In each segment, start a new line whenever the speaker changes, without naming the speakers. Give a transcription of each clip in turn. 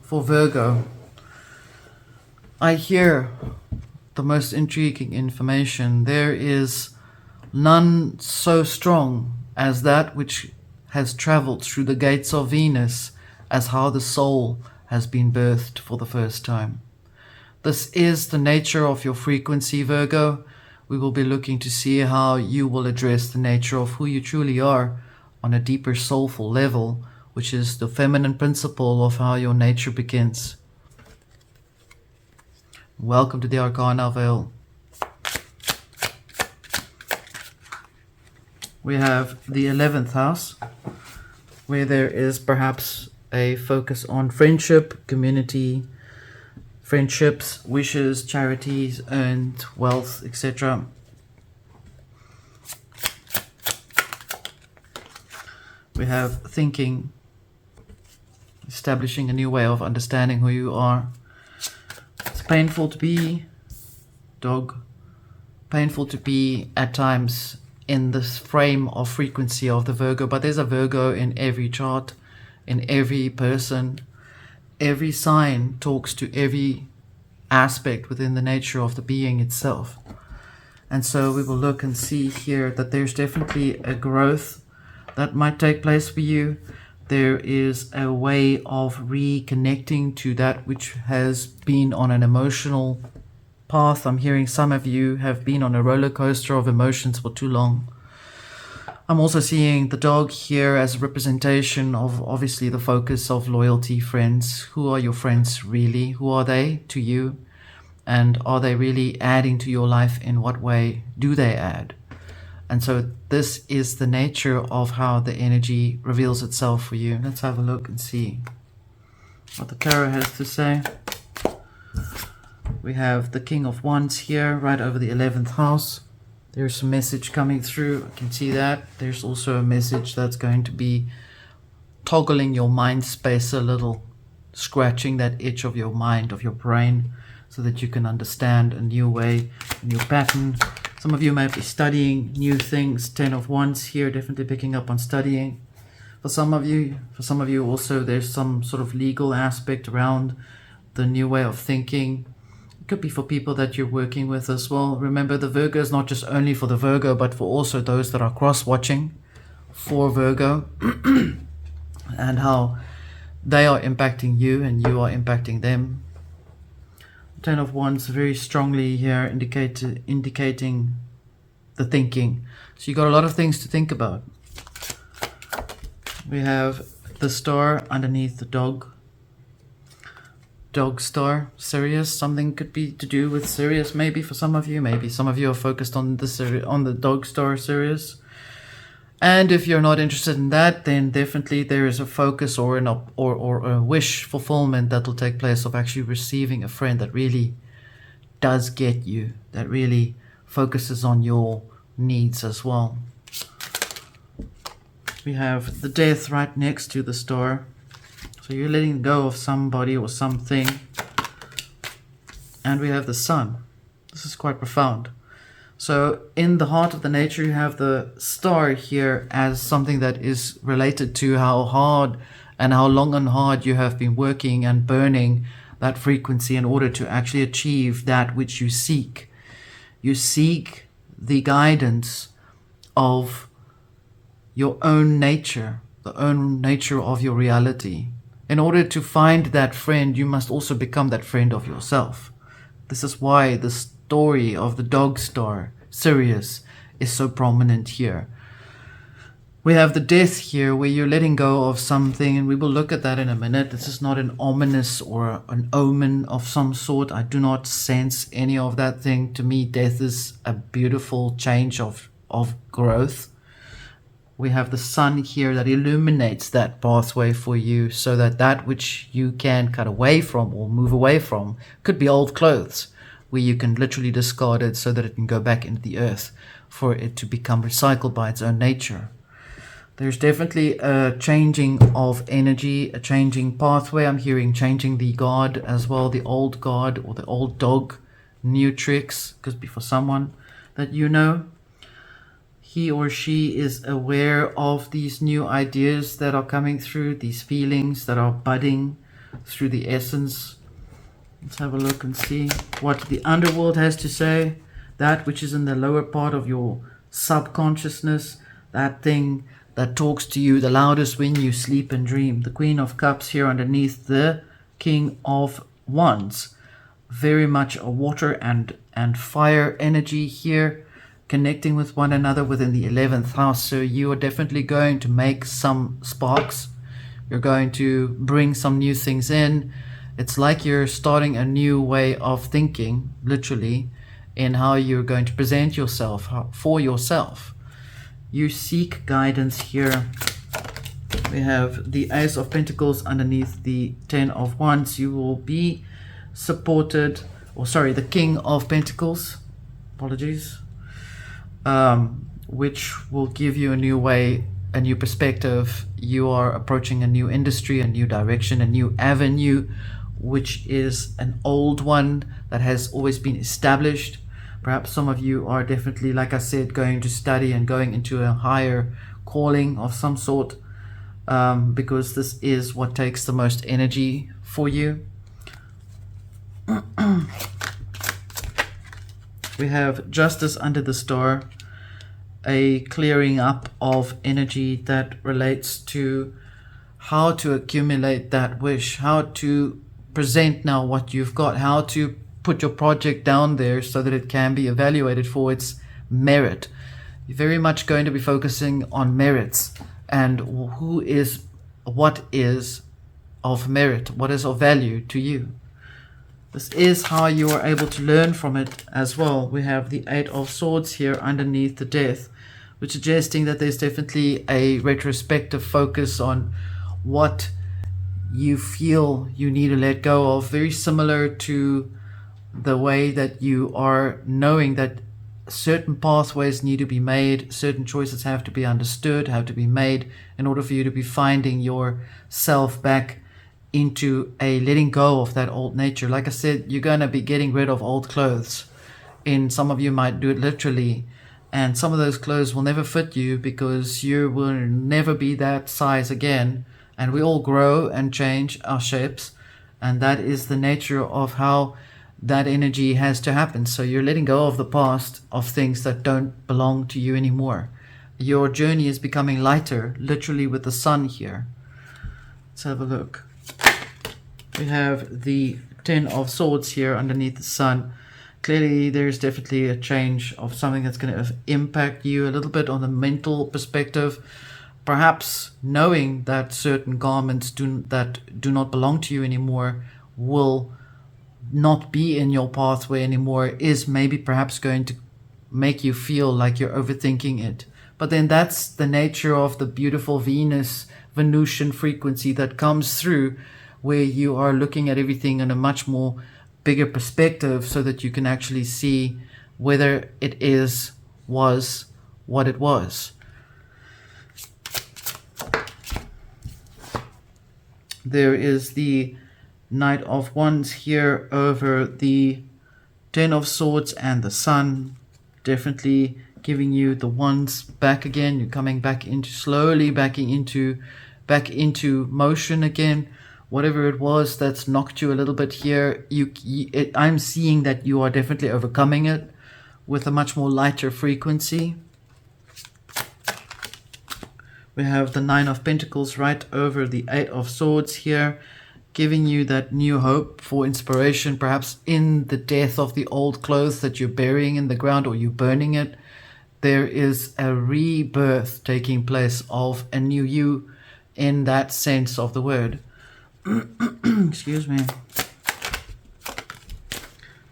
for Virgo, I hear the most intriguing information. There is none so strong as that which has traveled through the gates of Venus, as how the soul has been birthed for the first time. This is the nature of your frequency, Virgo. We will be looking to see how you will address the nature of who you truly are on a deeper soulful level, which is the feminine principle of how your nature begins. Welcome to the Arcana Veil. We have the 11th house, where there is perhaps a focus on friendship, community, friendships, wishes, charities, and wealth, etc. We have thinking, establishing a new way of understanding who you are. It's painful to be, dog, painful to be at times in this frame of frequency of the Virgo, but there's a Virgo in every chart, in every person. Every sign talks to every aspect within the nature of the being itself. And so we will look and see here that there's definitely a growth that might take place for you. There is a way of reconnecting to that which has been on an emotional path. I'm hearing some of you have been on a roller coaster of emotions for too long. I'm also seeing the dog here as a representation of obviously the focus of loyalty, friends. Who are your friends really? Who are they to you? And are they really adding to your life? In what way do they add? And so this is the nature of how the energy reveals itself for you. Let's have a look and see what the tarot has to say. We have the King of Wands here, right over the 11th house. There's a message coming through. I can see that. There's also a message that's going to be toggling your mind space a little, scratching that itch of your mind, of your brain, so that you can understand a new way, a new pattern. Some of you might be studying new things. 10 of Wands here, definitely picking up on studying. For some of you also, there's some sort of legal aspect around the new way of thinking. Could be for people that you're working with as well. Remember, the Virgo is not just only for the Virgo, but for also those that are cross-watching for Virgo and how they are impacting you and you are impacting them. 10 of Wands very strongly here indicating the thinking. So you got a lot of things to think about. We have the star underneath the dog star, Sirius. Something could be to do with Sirius, maybe for some of you. Maybe some of you are focused on the dog star Sirius. And if you're not interested in that, then definitely there is a focus or a wish fulfillment that will take place of actually receiving a friend that really does get you, that really focuses on your needs as well. We have the Death right next to the star. So you're letting go of somebody or something. And we have the Sun. This is quite profound. So in the heart of the nature, you have the star here as something that is related to how hard and how long and hard you have been working and burning that frequency in order to actually achieve that which you seek. You seek the guidance of your own nature, the own nature of your reality. In order to find that friend, you must also become that friend of yourself. This is why the story of the dog star, Sirius, is so prominent here. We have the Death here, where you're letting go of something, and we will look at that in a minute. This is not an ominous or an omen of some sort. I do not sense any of that thing. To me, death is a beautiful change of growth. We have the Sun here that illuminates that pathway for you, so that which you can cut away from or move away from could be old clothes, where you can literally discard it so that it can go back into the earth for it to become recycled by its own nature. There's definitely a changing of energy, a changing pathway. I'm hearing changing the god as well, the old god or the old dog, new tricks, could be for someone that you know. He or she is aware of these new ideas that are coming through, these feelings that are budding, through the essence. Let's have a look and see what the underworld has to say. That which is in the lower part of your subconsciousness, that thing that talks to you the loudest when you sleep and dream. The Queen of Cups here underneath the King of Wands. Very much a water and fire energy here, connecting with one another within the 11th house. So you are definitely going to make some sparks. You're going to bring some new things in. It's like you're starting a new way of thinking, literally, in how you're going to present yourself, for yourself. You seek guidance here. We have the Ace of Pentacles underneath the 10 of Wands. You will be supported, or sorry, the King of Pentacles, apologies, which will give you a new way, a new perspective. You are approaching a new industry, a new direction, a new avenue, which is an old one that has always been established. Perhaps some of you are definitely, like I said, going to study and going into a higher calling of some sort, because this is what takes the most energy for you. We have Justice under the star, a clearing up of energy that relates to how to accumulate that wish, how to present now what you've got, how to put your project down there so that it can be evaluated for its merit. You're very much going to be focusing on merits and what is of merit, what is of value to you. This is how you are able to learn from it as well. We have the 8 of Swords here underneath the Death, which is suggesting that there's definitely a retrospective focus on what you feel you need to let go of, very similar to the way that you are knowing that certain pathways need to be made, certain choices have to be understood, have to be made in order for you to be finding yourself back into a letting go of that old nature. Like I said, you're going to be getting rid of old clothes. And some of you might do it literally, and some of those clothes will never fit you because you will never be that size again. And we all grow and change our shapes, and that is the nature of how that energy has to happen. So you're letting go of the past, of things that don't belong to you anymore. Your journey is becoming lighter, literally, with the sun here. Let's have a look. We have the 10 of Swords here underneath the sun. Clearly there's definitely a change of something that's going to impact you a little bit on the mental perspective. Perhaps knowing that certain garments that do not belong to you anymore will not be in your pathway anymore is maybe perhaps going to make you feel like you're overthinking it. But then that's the nature of the beautiful Venusian frequency that comes through, where you are looking at everything in a much more bigger perspective so that you can actually see whether it was what it was. There is the Knight of Wands here over the 10 of Swords and the Sun, definitely giving you the Wands back again. You're coming back into, slowly backing into motion again. Whatever it was that's knocked you a little bit here, I'm seeing that you are definitely overcoming it with a much more lighter frequency. We have the 9 of Pentacles right over the 8 of Swords here, giving you that new hope for inspiration, perhaps in the death of the old clothes that you're burying in the ground or you're burning it. There is a rebirth taking place of a new you in that sense of the word. Excuse me.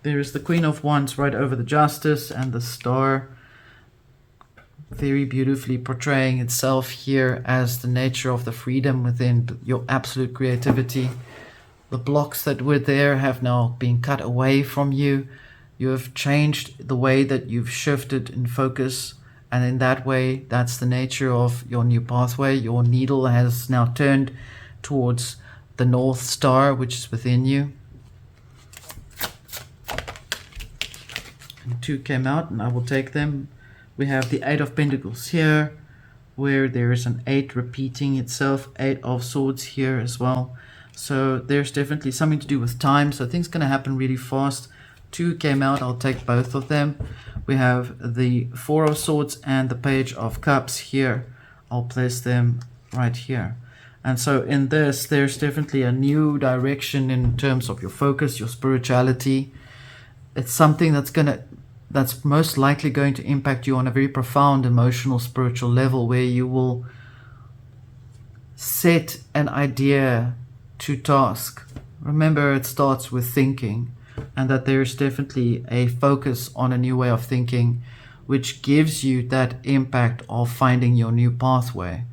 There is the Queen of Wands right over the Justice and the Star, very beautifully portraying itself here as the nature of the freedom within your absolute creativity. The blocks that were there have now been cut away from you. You have changed the way that you've shifted in focus, and in that way, that's the nature of your new pathway. Your needle has now turned towards the North Star, which is within you. And 2 came out, and I will take them. We have the 8 of Pentacles here, where there is an 8 repeating itself. 8 of Swords here as well. So there's definitely something to do with time. So things going to happen really fast. 2 came out. I'll take both of them. We have the 4 of Swords and the Page of Cups here. I'll place them right here. And so in this, there's definitely a new direction in terms of your focus, your spirituality. It's something that's most likely going to impact you on a very profound emotional, spiritual level, where you will set an idea to task. Remember, it starts with thinking, and that there's definitely a focus on a new way of thinking, which gives you that impact of finding your new pathway.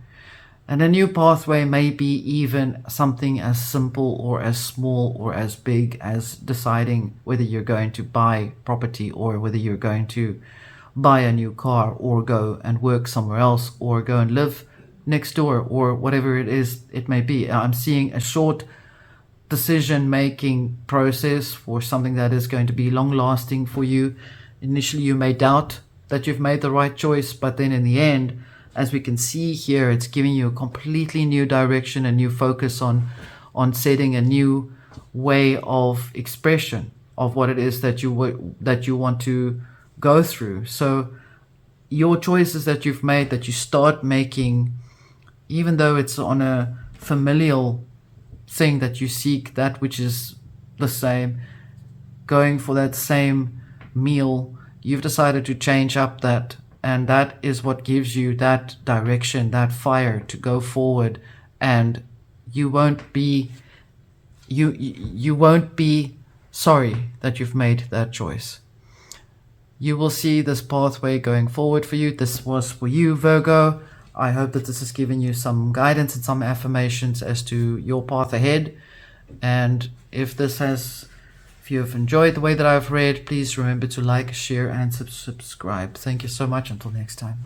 And a new pathway may be even something as simple or as small or as big as deciding whether you're going to buy property, or whether you're going to buy a new car, or go and work somewhere else, or go and live next door, or whatever it is it may be. I'm seeing a short decision-making process for something that is going to be long-lasting for you. Initially, you may doubt that you've made the right choice, but then in the end, as we can see here, it's giving you a completely new direction, a new focus on setting a new way of expression of what it is that you want to go through. So your choices that you've made, that you start making, even though it's on a familial thing that you seek, that which is the same, going for that same meal, you've decided to change up that. And that is what gives you that direction, that fire to go forward. And you won't be sorry that you've made that choice. You will see this pathway going forward for you. This was for you, Virgo. I hope that this has given you some guidance and some affirmations as to your path ahead. And if you have enjoyed the way that I've read, please remember to like, share, and subscribe. Thank you so much. Until next time.